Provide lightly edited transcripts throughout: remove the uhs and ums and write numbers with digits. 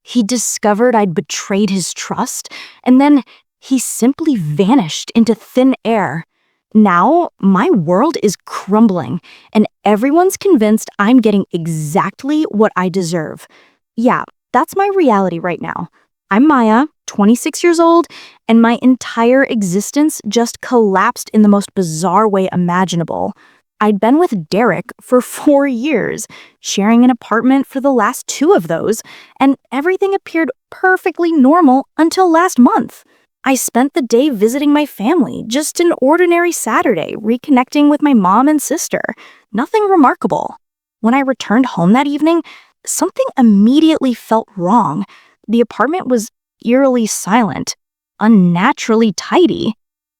He discovered I'd betrayed his trust, and then he simply vanished into thin air. Now, my world is crumbling, and everyone's convinced I'm getting exactly what I deserve. Yeah, that's my reality right now. I'm Maya, 26 years old, and my entire existence just collapsed in the most bizarre way imaginable. I'd been with Derek for 4 years, sharing an apartment for the last two of those, and everything appeared perfectly normal until last month. I spent the day visiting my family, just an ordinary Saturday, reconnecting with my mom and sister. Nothing remarkable. When I returned home that evening, something immediately felt wrong. The apartment was eerily silent, unnaturally tidy.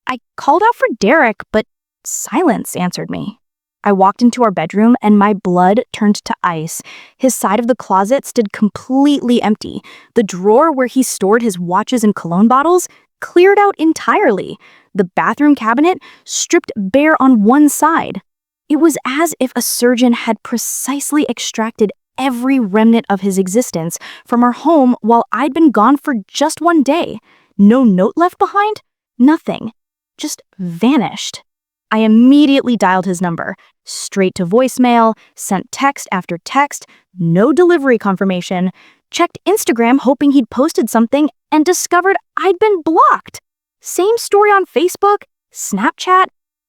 I called out for Derek, but silence answered me. I walked into our bedroom and my blood turned to ice. His side of the closet stood completely empty. The drawer where he stored his watches and cologne bottles cleared out entirely. The bathroom cabinet stripped bare on one side. It was as if a surgeon had precisely extracted every remnant of his existence from our home while I'd been gone for just one day. No note left behind, nothing, just vanished. I immediately dialed his number, straight to voicemail, sent text after text, no delivery confirmation, checked Instagram hoping he'd posted something, and discovered I'd been blocked. Same story on Facebook, Snapchat,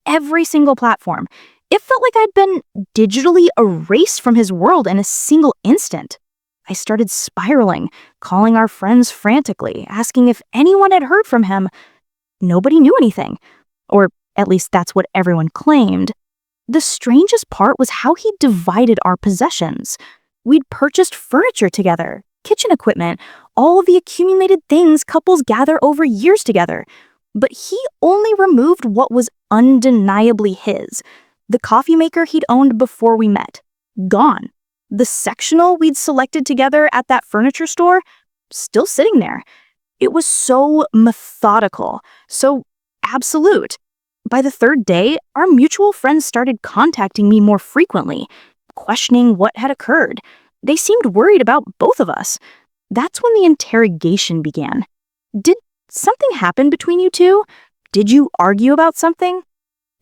every single platform. It felt like I'd been digitally erased from his world in a single instant. I started spiraling, calling our friends frantically, asking if anyone had heard from him. Nobody knew anything, or at least that's what everyone claimed. The strangest part was how he divided our possessions. We'd purchased furniture together, kitchen equipment, all of the accumulated things couples gather over years together. But he only removed what was undeniably his. The coffee maker he'd owned before we met, gone. The sectional we'd selected together at that furniture store, still sitting there. It was so methodical, so absolute. By the third day, our mutual friends started contacting me more frequently, questioning what had occurred. They seemed worried about both of us. That's when the interrogation began. Did something happen between you two? Did you argue about something?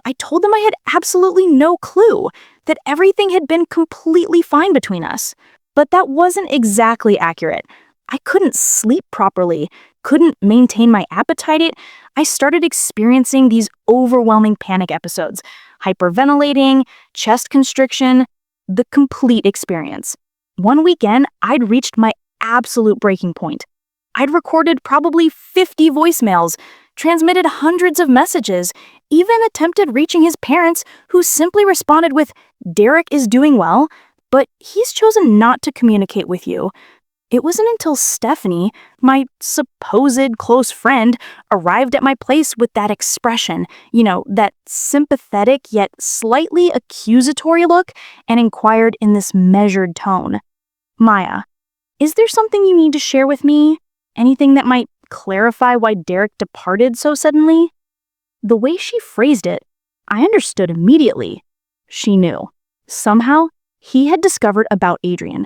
I told them I had absolutely no clue, that everything had been completely fine between us. But that wasn't exactly accurate. I couldn't sleep properly, couldn't maintain my appetite. I started experiencing these overwhelming panic episodes, hyperventilating, chest constriction, the complete experience. One weekend, I'd reached my absolute breaking point. I'd recorded probably 50 voicemails, transmitted hundreds of messages, even attempted reaching his parents, who simply responded with, "Derek is doing well, but he's chosen not to communicate with you." It wasn't until Stephanie, my supposed close friend, arrived at my place with that expression, that sympathetic yet slightly accusatory look, and inquired in this measured tone, "Maya, is there something you need to share with me? Anything that might clarify why Derek departed so suddenly?" The way she phrased it, I understood immediately. She knew. Somehow, he had discovered about Adrian.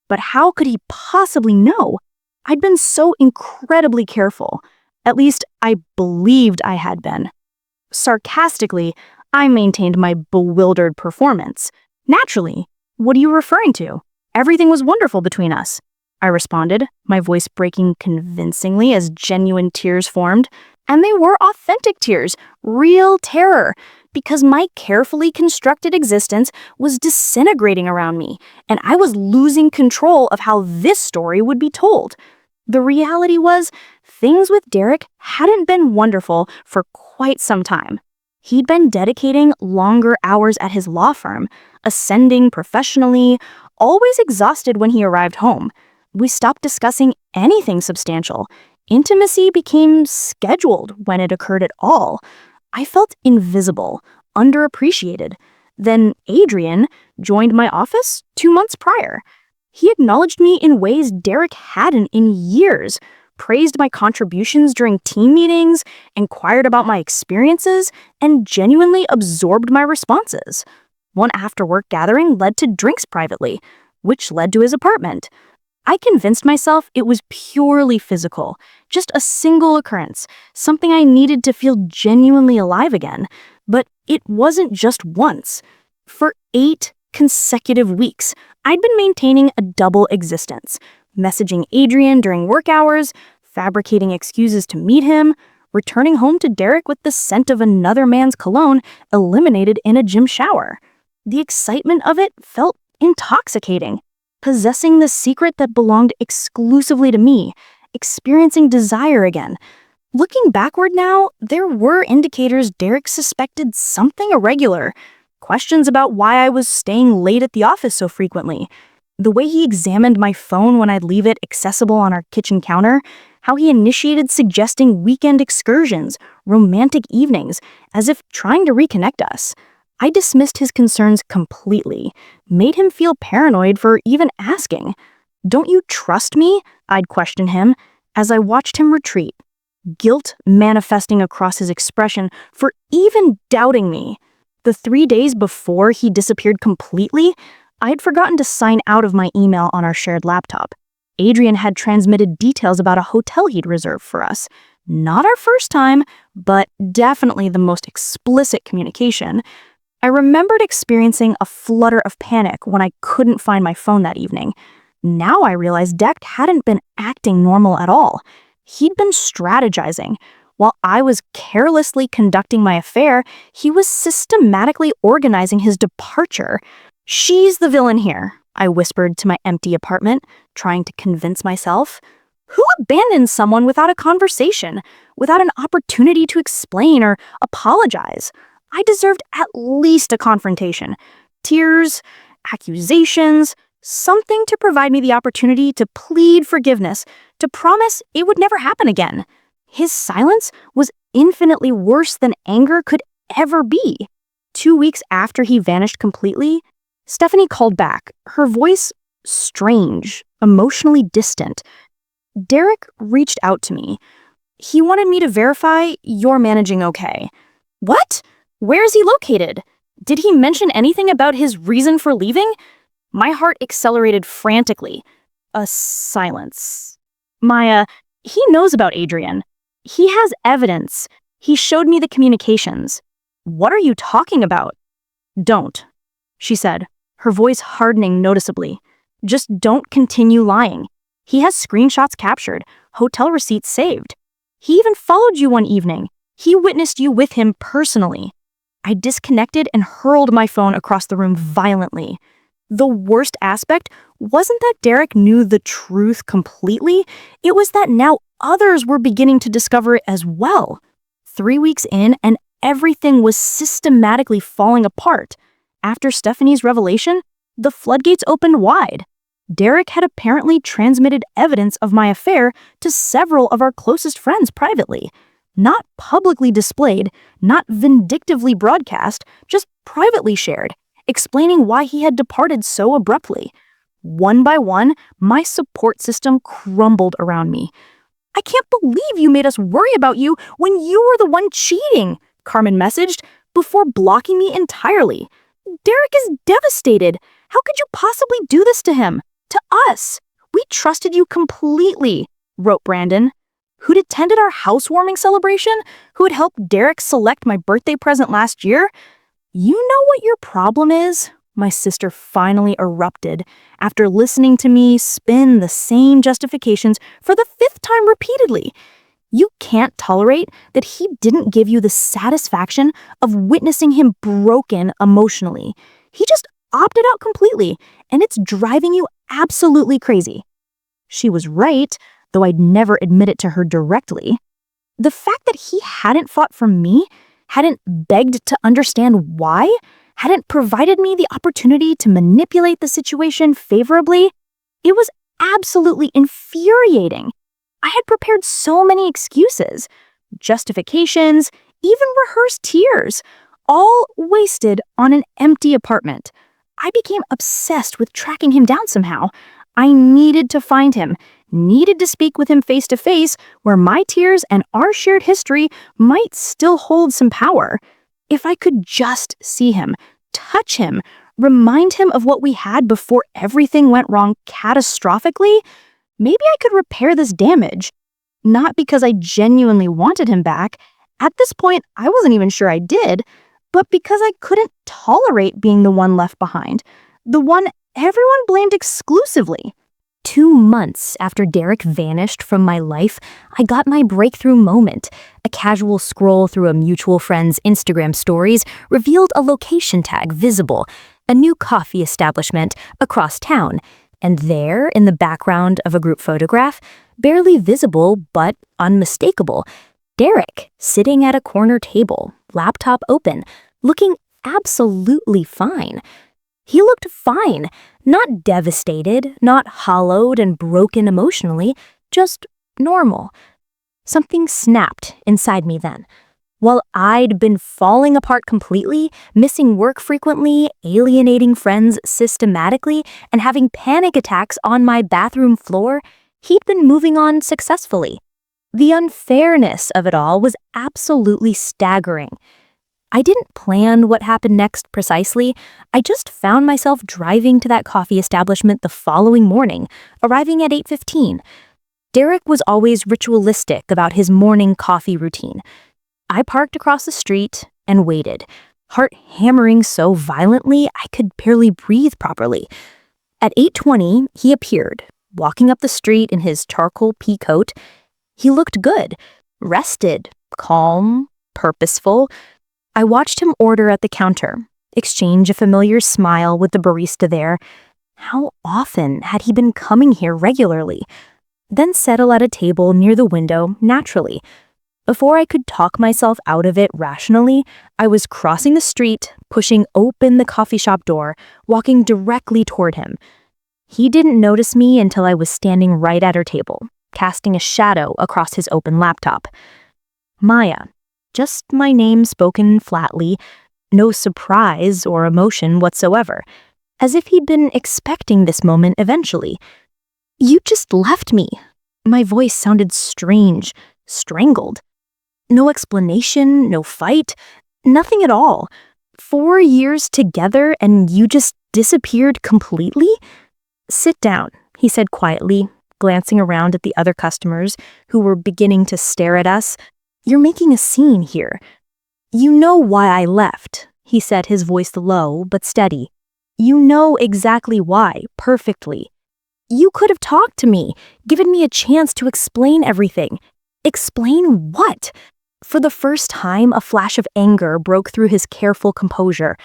But how could he possibly know? I'd been so incredibly careful. At least, I believed I had been. Sarcastically, I maintained my bewildered performance. "Naturally. What are you referring to? Everything was wonderful between us," I responded, my voice breaking convincingly as genuine tears formed. And they were authentic tears, real terror, because my carefully constructed existence was disintegrating around me, and I was losing control of how this story would be told. The reality was, things with Derek hadn't been wonderful for quite some time. He'd been dedicating longer hours at his law firm, ascending professionally, always exhausted when he arrived home. We stopped discussing anything substantial. Intimacy became scheduled when it occurred at all. I felt invisible, underappreciated. Then Adrian joined my office 2 months prior. He acknowledged me in ways Derek hadn't in years, praised my contributions during team meetings, inquired about my experiences, and genuinely absorbed my responses. One after-work gathering led to drinks privately, which led to his apartment. I convinced myself it was purely physical, just a single occurrence, something I needed to feel genuinely alive again. But it wasn't just once. For 8 consecutive weeks, I'd been maintaining a double existence, messaging Adrian during work hours, fabricating excuses to meet him, returning home to Derek with the scent of another man's cologne eliminated in a gym shower. The excitement of it felt intoxicating. Possessing the secret that belonged exclusively to me, experiencing desire again. Looking backward now, there were indicators Derek suspected something irregular. Questions about why I was staying late at the office so frequently. The way he examined my phone when I'd leave it accessible on our kitchen counter. How he initiated suggesting weekend excursions, romantic evenings, as if trying to reconnect us. I dismissed his concerns completely, made him feel paranoid for even asking. "Don't you trust me?" I'd question him as I watched him retreat, guilt manifesting across his expression for even doubting me. The 3 days before he disappeared completely, I had forgotten to sign out of my email on our shared laptop. Adrian had transmitted details about a hotel he'd reserved for us. Not our first time, but definitely the most explicit communication. I remembered experiencing a flutter of panic when I couldn't find my phone that evening. Now I realized Deck hadn't been acting normal at all. He'd been strategizing. While I was carelessly conducting my affair, he was systematically organizing his departure. "She's the villain here," I whispered to my empty apartment, trying to convince myself. Who abandons someone without a conversation, without an opportunity to explain or apologize? I deserved at least a confrontation. Tears, accusations, something to provide me the opportunity to plead forgiveness, to promise it would never happen again. His silence was infinitely worse than anger could ever be. 2 weeks after he vanished completely, Stephanie called back, her voice strange, emotionally distant. "Derek reached out to me. He wanted me to verify you're managing okay." "What? Where is he located? Did he mention anything about his reason for leaving?" My heart accelerated frantically. A silence. "Maya, he knows about Adrian. He has evidence. He showed me the communications." "What are you talking about?" "Don't," she said, her voice hardening noticeably. "Just don't continue lying. He has screenshots captured, hotel receipts saved. He even followed you one evening. He witnessed you with him personally." I disconnected and hurled my phone across the room violently. The worst aspect wasn't that Derek knew the truth completely, it was that now others were beginning to discover it as well. 3 weeks in, and everything was systematically falling apart. After Stephanie's revelation, the floodgates opened wide. Derek had apparently transmitted evidence of my affair to several of our closest friends privately. Not publicly displayed, not vindictively broadcast, just privately shared, explaining why he had departed so abruptly. One by one, my support system crumbled around me. "I can't believe you made us worry about you when you were the one cheating," Carmen messaged, before blocking me entirely. "Derek is devastated. How could you possibly do this to him? To us? We trusted you completely," wrote Brandon, who'd attended our housewarming celebration, who had helped Derek select my birthday present last year. "You know what your problem is?" My sister finally erupted after listening to me spin the same justifications for the 5th time repeatedly. "You can't tolerate that he didn't give you the satisfaction of witnessing him broken emotionally. He just opted out completely, and it's driving you absolutely crazy." She was right, though I'd never admit it to her directly. The fact that he hadn't fought for me, hadn't begged to understand why, hadn't provided me the opportunity to manipulate the situation favorably, it was absolutely infuriating. I had prepared so many excuses, justifications, even rehearsed tears, all wasted on an empty apartment. I became obsessed with tracking him down somehow. I needed to find him, needed to speak with him face to face, where my tears and our shared history might still hold some power. If I could just see him, touch him, remind him of what we had before everything went wrong catastrophically, maybe I could repair this damage. Not because I genuinely wanted him back. At this point, I wasn't even sure I did, but because I couldn't tolerate being the one left behind, the one everyone blamed exclusively. 2 months after Derek vanished from my life, I got my breakthrough moment. A casual scroll through a mutual friend's Instagram stories revealed a location tag visible, a new coffee establishment across town, and there, in the background of a group photograph, barely visible but unmistakable, Derek sitting at a corner table, laptop open, looking absolutely fine. He looked fine, not devastated, not hollowed and broken emotionally, just normal. Something snapped inside me then. While I'd been falling apart completely, missing work frequently, alienating friends systematically, and having panic attacks on my bathroom floor, he'd been moving on successfully. The unfairness of it all was absolutely staggering. I didn't plan what happened next precisely. I just found myself driving to that coffee establishment the following morning, arriving at 8:15. Derek was always ritualistic about his morning coffee routine. I parked across the street and waited, heart hammering so violently I could barely breathe properly. At 8:20, he appeared, walking up the street in his charcoal pea coat. He looked good, rested, calm, purposeful. I watched him order at the counter, exchange a familiar smile with the barista there. How often had he been coming here regularly? Then settle at a table near the window naturally. Before I could talk myself out of it rationally, I was crossing the street, pushing open the coffee shop door, walking directly toward him. He didn't notice me until I was standing right at her table, casting a shadow across his open laptop. Maya. Just my name spoken flatly, no surprise or emotion whatsoever, as if he'd been expecting this moment eventually. You just left me. My voice sounded strange, strangled. No explanation, no fight, nothing at all. 4 years together and you just disappeared completely? Sit down, he said quietly, glancing around at the other customers who were beginning to stare at us. You're making a scene here. You know why I left, he said, his voice low but steady. You know exactly why, perfectly. You could have talked to me, given me a chance to explain everything. Explain what? For the first time, a flash of anger broke through his careful composure.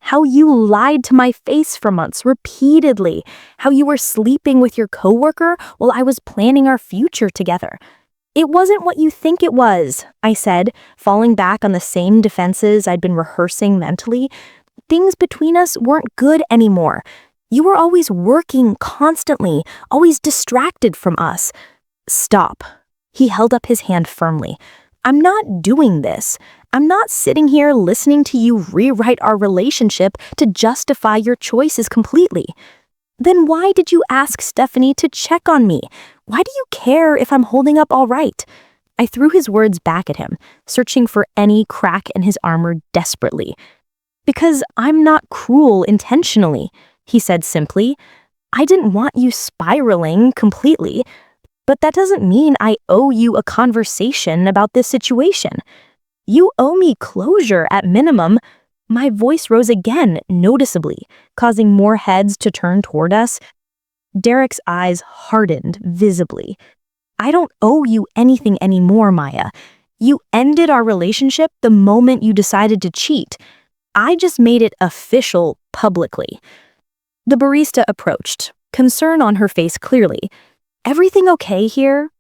How you lied to my face for months, repeatedly. How you were sleeping with your coworker while I was planning our future together. It wasn't what you think it was, I said, falling back on the same defenses I'd been rehearsing mentally. Things between us weren't good anymore. You were always working constantly, always distracted from us. Stop. He held up his hand firmly. I'm not doing this. I'm not sitting here listening to you rewrite our relationship to justify your choices completely. Then why did you ask Stephanie to check on me? Why do you care if I'm holding up all right? I threw his words back at him, searching for any crack in his armor desperately. Because I'm not cruel intentionally, he said simply. I didn't want you spiraling completely, but that doesn't mean I owe you a conversation about this situation. You owe me closure at minimum. My voice rose again, noticeably, causing more heads to turn toward us. Derek's eyes hardened visibly. I don't owe you anything anymore, Maya. You ended our relationship the moment you decided to cheat. I just made it official publicly. The barista approached, concern on her face clearly. Everything okay here?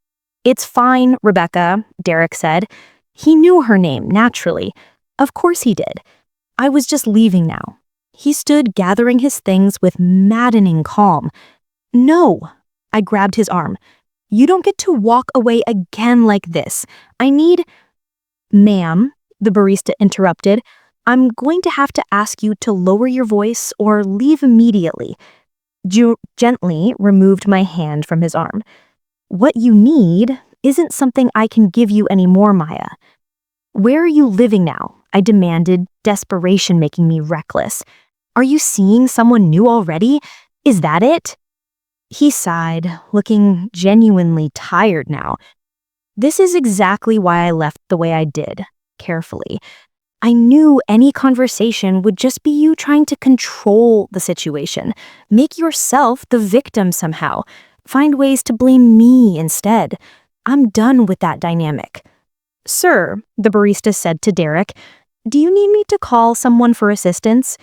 It's fine, Rebecca, Derek said. He knew her name, naturally. Of course he did. I was just leaving now. He stood gathering his things with maddening calm. No, I grabbed his arm. You don't get to walk away again like this. I need... Ma'am, the barista interrupted. I'm going to have to ask you to lower your voice or leave immediately. Gently removed my hand from his arm. What you need isn't something I can give you anymore, Maya. Where are you living now? I demanded, desperation making me reckless. Are you seeing someone new already? Is that it? He sighed, looking genuinely tired now. This is exactly why I left the way I did, carefully. I knew any conversation would just be you trying to control the situation, make yourself the victim somehow, find ways to blame me instead. I'm done with that dynamic. Sir, the barista said to Derek, do you need me to call someone for assistance?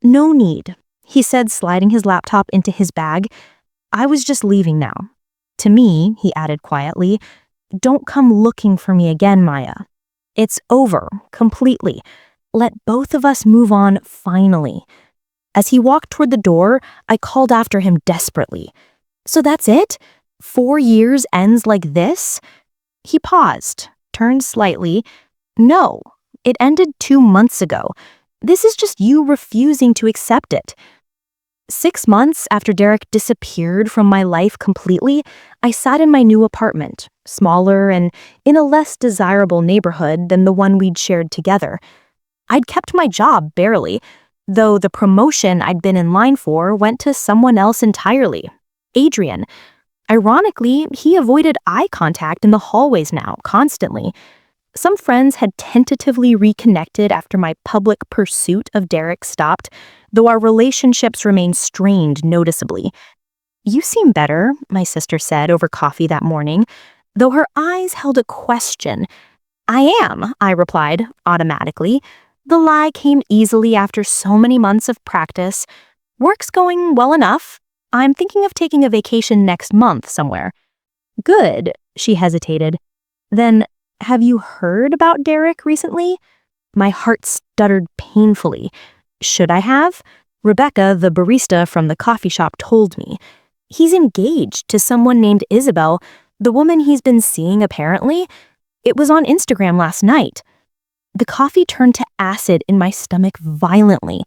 No need, he said, sliding his laptop into his bag. I was just leaving now. To me, he added quietly, don't come looking for me again, Maya. It's over, completely. Let both of us move on finally. As he walked toward the door, I called after him desperately. So that's it? 4 years ends like this? He paused, turned slightly. No, it ended 2 months ago. This is just you refusing to accept it. 6 months after Derek disappeared from my life completely, I sat in my new apartment, smaller and in a less desirable neighborhood than the one we'd shared together. I'd kept my job barely, though the promotion I'd been in line for went to someone else entirely, Adrian. Ironically, he avoided eye contact in the hallways now, constantly. Some friends had tentatively reconnected after my public pursuit of Derek stopped, though our relationships remained strained noticeably. You seem better, my sister said over coffee that morning, though her eyes held a question. I am, I replied, automatically. The lie came easily after so many months of practice. Work's going well enough. I'm thinking of taking a vacation next month somewhere. Good, she hesitated. Then, have you heard about Derek recently? My heart stuttered painfully. Should I have? Rebecca, the barista from the coffee shop, told me. He's engaged to someone named Isabel, the woman he's been seeing apparently. It was on Instagram last night. The coffee turned to acid in my stomach violently.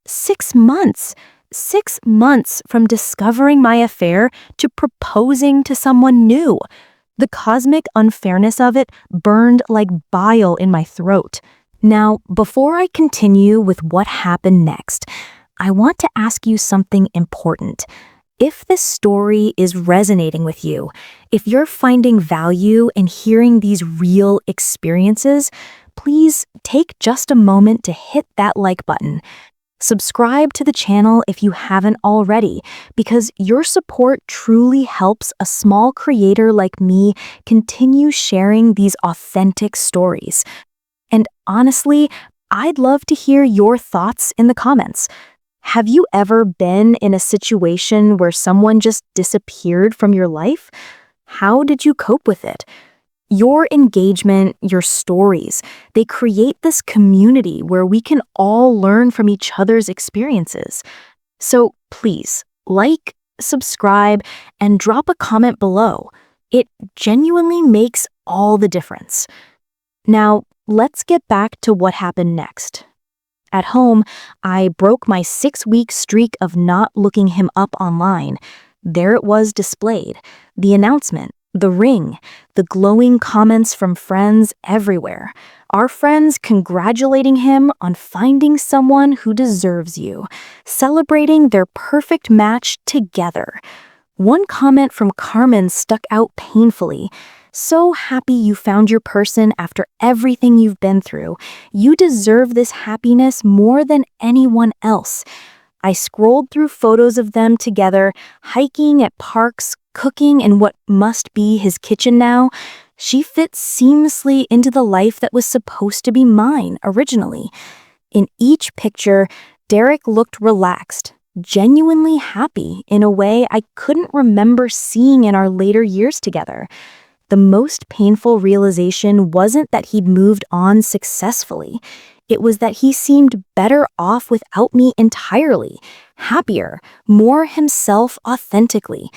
6 months. 6 months from discovering my affair to proposing to someone new. The cosmic unfairness of it burned like bile in my throat. Now, before I continue with what happened next, I want to ask you something important. If this story is resonating with you, if you're finding value in hearing these real experiences, please take just a moment to hit that like button. Subscribe to the channel if you haven't already, because your support truly helps a small creator like me continue sharing these authentic stories. And honestly, I'd love to hear your thoughts in the comments. Have you ever been in a situation where someone just disappeared from your life? How did you cope with it? Your engagement, your stories, they create this community where we can all learn from each other's experiences. So please, like, subscribe, and drop a comment below. It genuinely makes all the difference. Now, let's get back to what happened next. At home, I broke my 6-week streak of not looking him up online. There it was displayed, the announcement. The ring, the glowing comments from friends everywhere. Our friends congratulating him on finding someone who deserves you, celebrating their perfect match together. One comment from Carmen stuck out painfully. So happy you found your person after everything you've been through. You deserve this happiness more than anyone else. I scrolled through photos of them together, hiking at parks, cooking in what must be his kitchen now. She fits seamlessly into the life that was supposed to be mine originally. In each picture, Derek looked relaxed, genuinely happy in a way I couldn't remember seeing in our later years together. The most painful realization wasn't that he'd moved on successfully. It was that he seemed better off without me entirely, happier, more himself authentically.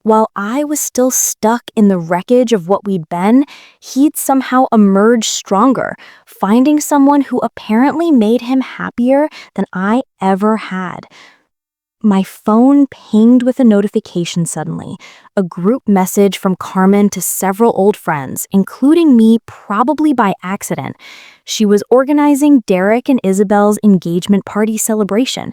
While I was still stuck in the wreckage of what we'd been, he'd somehow emerged stronger, finding someone who apparently made him happier than I ever had. My phone pinged with a notification suddenly, a group message from Carmen to several old friends, including me probably by accident. She was organizing Derek and Isabel's engagement party celebration.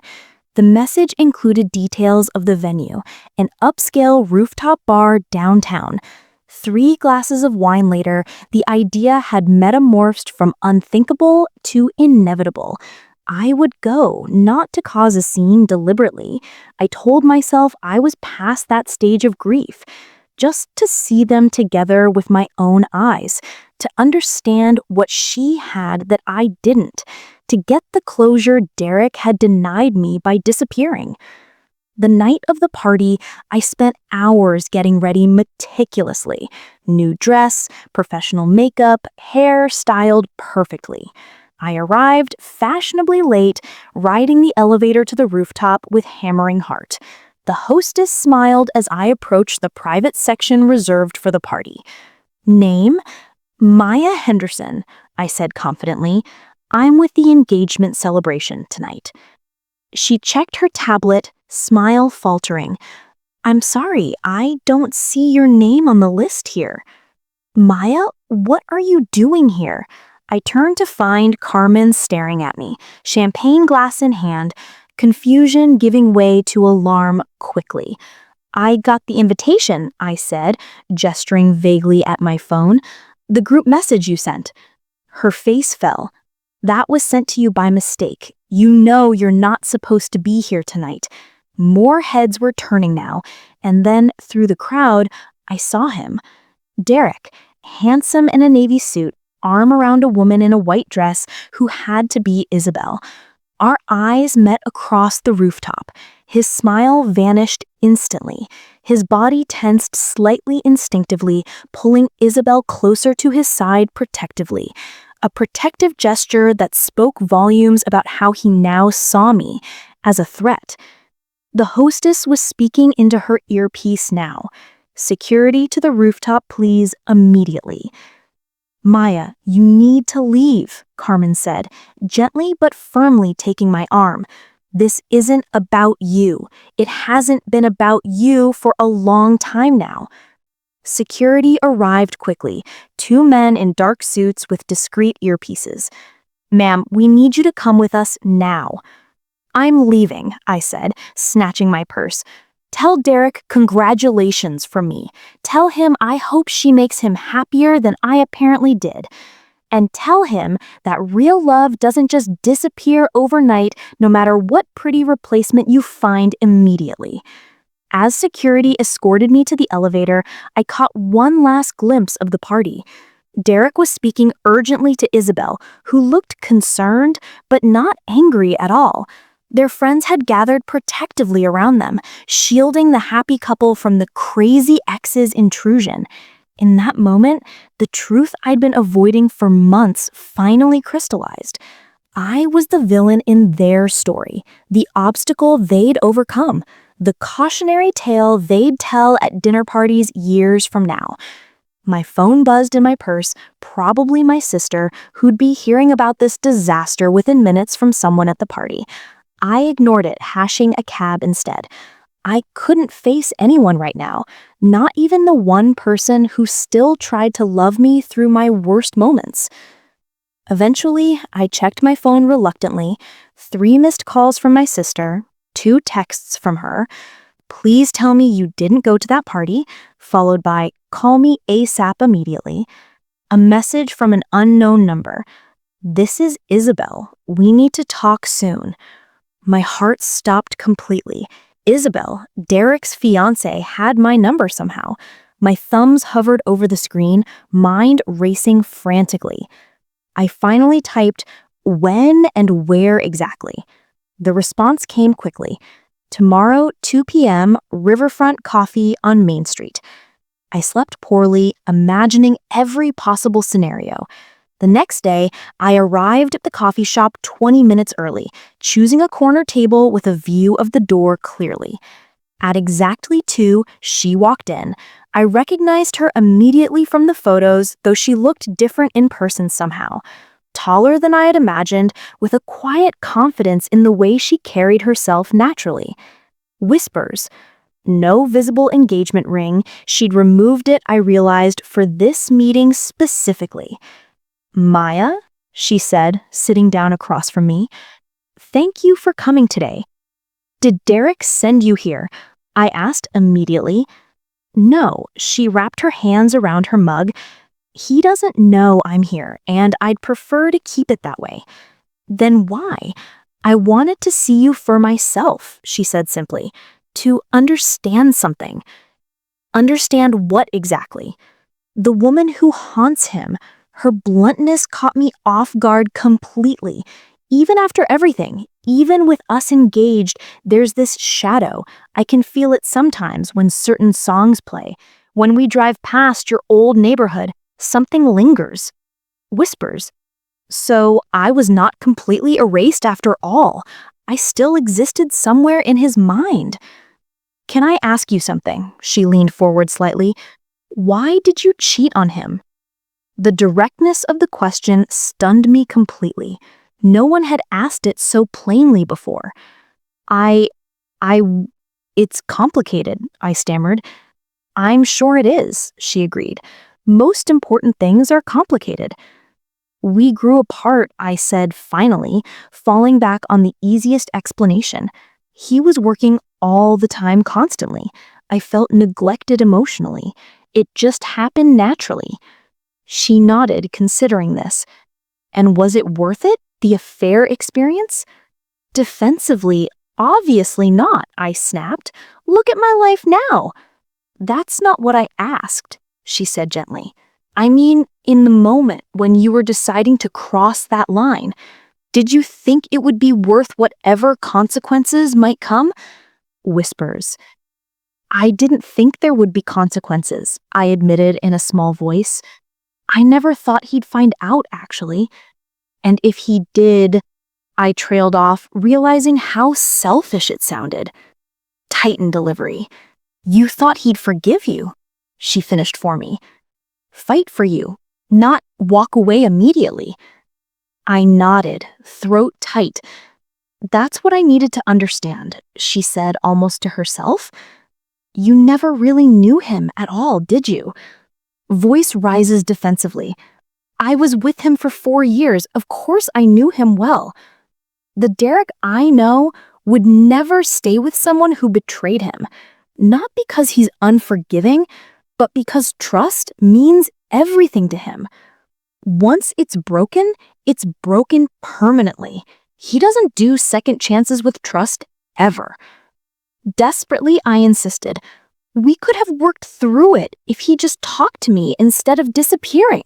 The message included details of the venue, an upscale rooftop bar downtown. 3 glasses of wine later, the idea had metamorphosed from unthinkable to inevitable. I would go, not to cause a scene deliberately. I told myself I was past that stage of grief, just to see them together with my own eyes, to understand what she had that I didn't, to get the closure Derek had denied me by disappearing. The night of the party, I spent hours getting ready meticulously. New dress, professional makeup, hair styled perfectly. I arrived fashionably late, riding the elevator to the rooftop with hammering heart. The hostess smiled as I approached the private section reserved for the party. Name? Maya Henderson, I said confidently. I'm with the engagement celebration tonight. She checked her tablet, smile faltering. I'm sorry, I don't see your name on the list here. Maya, what are you doing here? I turned to find Carmen staring at me, champagne glass in hand, confusion giving way to alarm quickly. I got the invitation, I said, gesturing vaguely at my phone. The group message you sent. Her face fell. That was sent to you by mistake. You know you're not supposed to be here tonight. More heads were turning now, and then, through the crowd, I saw him. Derek, handsome in a navy suit, arm around a woman in a white dress who had to be Isabel. Our eyes met across the rooftop. His smile vanished instantly. His body tensed slightly instinctively, pulling Isabel closer to his side protectively. A protective gesture that spoke volumes about how he now saw me as a threat. The hostess was speaking into her earpiece now. Security to the rooftop, please, immediately. Maya, you need to leave, Carmen said, gently but firmly taking my arm. This isn't about you. It hasn't been about you for a long time now. Security arrived quickly, 2 men in dark suits with discreet earpieces. Ma'am, we need you to come with us now. I'm leaving, I said, snatching my purse. Tell Derek congratulations from me. Tell him I hope she makes him happier than I apparently did. And tell him that real love doesn't just disappear overnight no matter what pretty replacement you find immediately. As security escorted me to the elevator, I caught one last glimpse of the party. Derek was speaking urgently to Isabel, who looked concerned but not angry at all. Their friends had gathered protectively around them, shielding the happy couple from the crazy ex's intrusion. In that moment, the truth I'd been avoiding for months finally crystallized. I was the villain in their story, the obstacle they'd overcome, the cautionary tale they'd tell at dinner parties years from now. My phone buzzed in my purse, probably my sister, who'd be hearing about this disaster within minutes from someone at the party. I ignored it, hashing a cab instead. I couldn't face anyone right now, not even the one person who still tried to love me through my worst moments. Eventually, I checked my phone reluctantly, 3 missed calls from my sister, 2 texts from her. Please tell me you didn't go to that party, followed by call me ASAP immediately. A message from an unknown number. This is Isabel. We need to talk soon. My heart stopped completely. Isabel, Derek's fiancée, had my number somehow. My thumbs hovered over the screen, mind racing frantically. I finally typed, when and where exactly? The response came quickly. Tomorrow, 2 p.m., Riverfront Coffee on Main Street. I slept poorly, imagining every possible scenario. The next day, I arrived at the coffee shop 20 minutes early, choosing a corner table with a view of the door clearly. At exactly 2, she walked in. I recognized her immediately from the photos, though she looked different in person somehow. Taller than I had imagined, with a quiet confidence in the way she carried herself naturally. Whispers. No visible engagement ring. She'd removed it, I realized, for this meeting specifically. Maya, she said, sitting down across from me, thank you for coming today. Did Derek send you here? I asked immediately. No, she wrapped her hands around her mug. He doesn't know I'm here, and I'd prefer to keep it that way. Then why? I wanted to see you for myself, she said simply. To understand something. Understand what exactly? The woman who haunts him. Her bluntness caught me off guard completely. Even after everything, even with us engaged, there's this shadow. I can feel it sometimes when certain songs play. When we drive past your old neighborhood, something lingers. Whispers. So I was not completely erased after all. I still existed somewhere in his mind. Can I ask you something? She leaned forward slightly. Why did you cheat on him? The directness of the question stunned me completely. No one had asked it so plainly before. I, it's complicated, I stammered. I'm sure it is, she agreed. Most important things are complicated. We grew apart, I said finally, falling back on the easiest explanation. He was working all the time constantly. I felt neglected emotionally. It just happened naturally. She nodded, considering this. And was it worth it, the affair experience? Defensively, obviously not, I snapped. Look at my life now. That's not what I asked, she said gently. I mean, in the moment when you were deciding to cross that line, did you think it would be worth whatever consequences might come? Whispers. I didn't think there would be consequences, I admitted in a small voice. I never thought he'd find out, actually. And if he did, I trailed off, realizing how selfish it sounded. Titan delivery. You thought he'd forgive you, she finished for me. Fight for you, not walk away immediately. I nodded, throat tight. That's what I needed to understand, she said almost to herself. You never really knew him at all, did you? Voice rises defensively. I was with him for 4 years. Of course I knew him well. The Derek I know would never stay with someone who betrayed him. Not because he's unforgiving, but because trust means everything to him. Once it's broken permanently. He doesn't do second chances with trust, ever. Desperately, I insisted. We could have worked through it if he just talked to me instead of disappearing.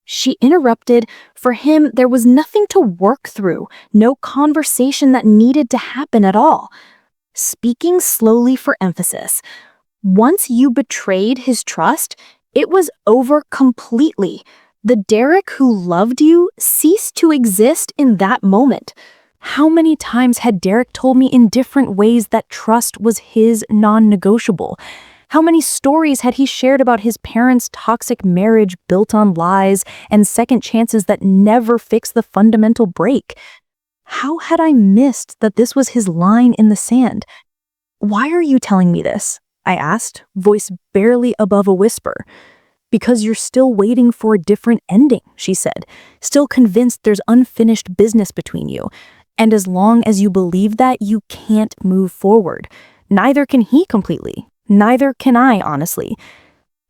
She interrupted. For him, there was nothing to work through, no conversation that needed to happen at all. Speaking slowly for emphasis, once you betrayed his trust, it was over completely. The Derek who loved you ceased to exist in that moment. How many times had Derek told me in different ways that trust was his non-negotiable? How many stories had he shared about his parents' toxic marriage built on lies and second chances that never fix the fundamental break? How had I missed that this was his line in the sand? Why are you telling me this? I asked, voice barely above a whisper. Because you're still waiting for a different ending, she said, still convinced there's unfinished business between you. And as long as you believe that, you can't move forward. Neither can he completely. Neither can I, honestly.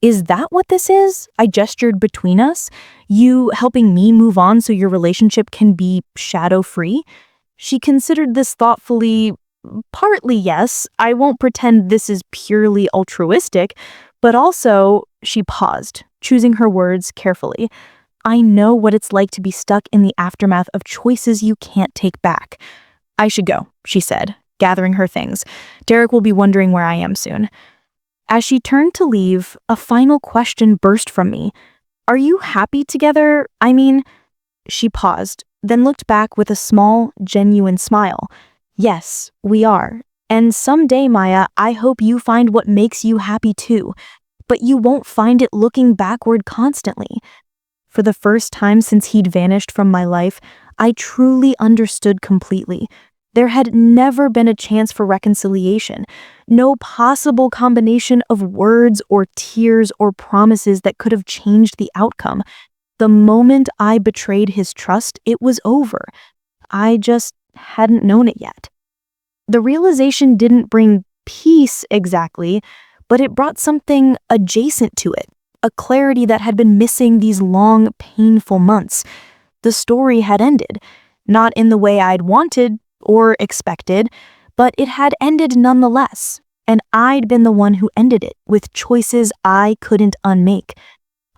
Is that what this is? I gestured between us. You helping me move on so your relationship can be shadow-free? She considered this thoughtfully. Partly yes, I won't pretend this is purely altruistic, but also, she paused, choosing her words carefully. I know what it's like to be stuck in the aftermath of choices you can't take back. I should go, she said, gathering her things. Derek will be wondering where I am soon. As she turned to leave, a final question burst from me. Are you happy together? I mean, she paused, then looked back with a small, genuine smile. Yes, we are. And someday, Maya, I hope you find what makes you happy too. But you won't find it looking backward constantly. For the first time since he'd vanished from my life, I truly understood completely. There had never been a chance for reconciliation. No possible combination of words or tears or promises that could have changed the outcome. The moment I betrayed his trust, it was over. I just hadn't known it yet. The realization didn't bring peace exactly, but it brought something adjacent to it, a clarity that had been missing these long, painful months. The story had ended, not in the way I'd wanted or expected, but it had ended nonetheless, and I'd been the one who ended it with choices I couldn't unmake.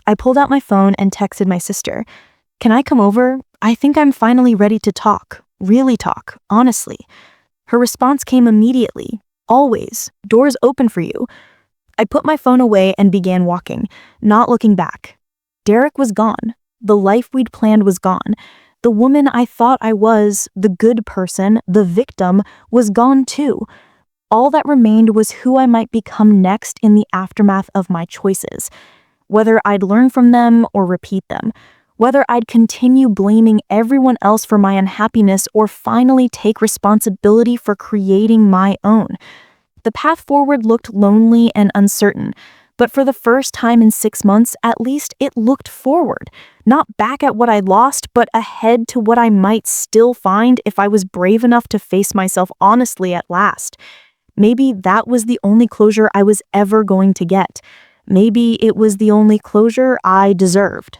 I pulled out my phone and texted my sister. "Can I come over? I think I'm finally ready to talk, really talk, honestly." Her response came immediately. "Always. Doors open for you." I put my phone away and began walking, not looking back. Derek was gone. The life we'd planned was gone. The woman I thought I was, the good person, the victim, was gone too. All that remained was who I might become next in the aftermath of my choices. Whether I'd learn from them or repeat them. Whether I'd continue blaming everyone else for my unhappiness or finally take responsibility for creating my own. The path forward looked lonely and uncertain, but for the first time in 6 months, at least it looked forward. Not back at what I lost, but ahead to what I might still find if I was brave enough to face myself honestly at last. Maybe that was the only closure I was ever going to get. Maybe it was the only closure I deserved.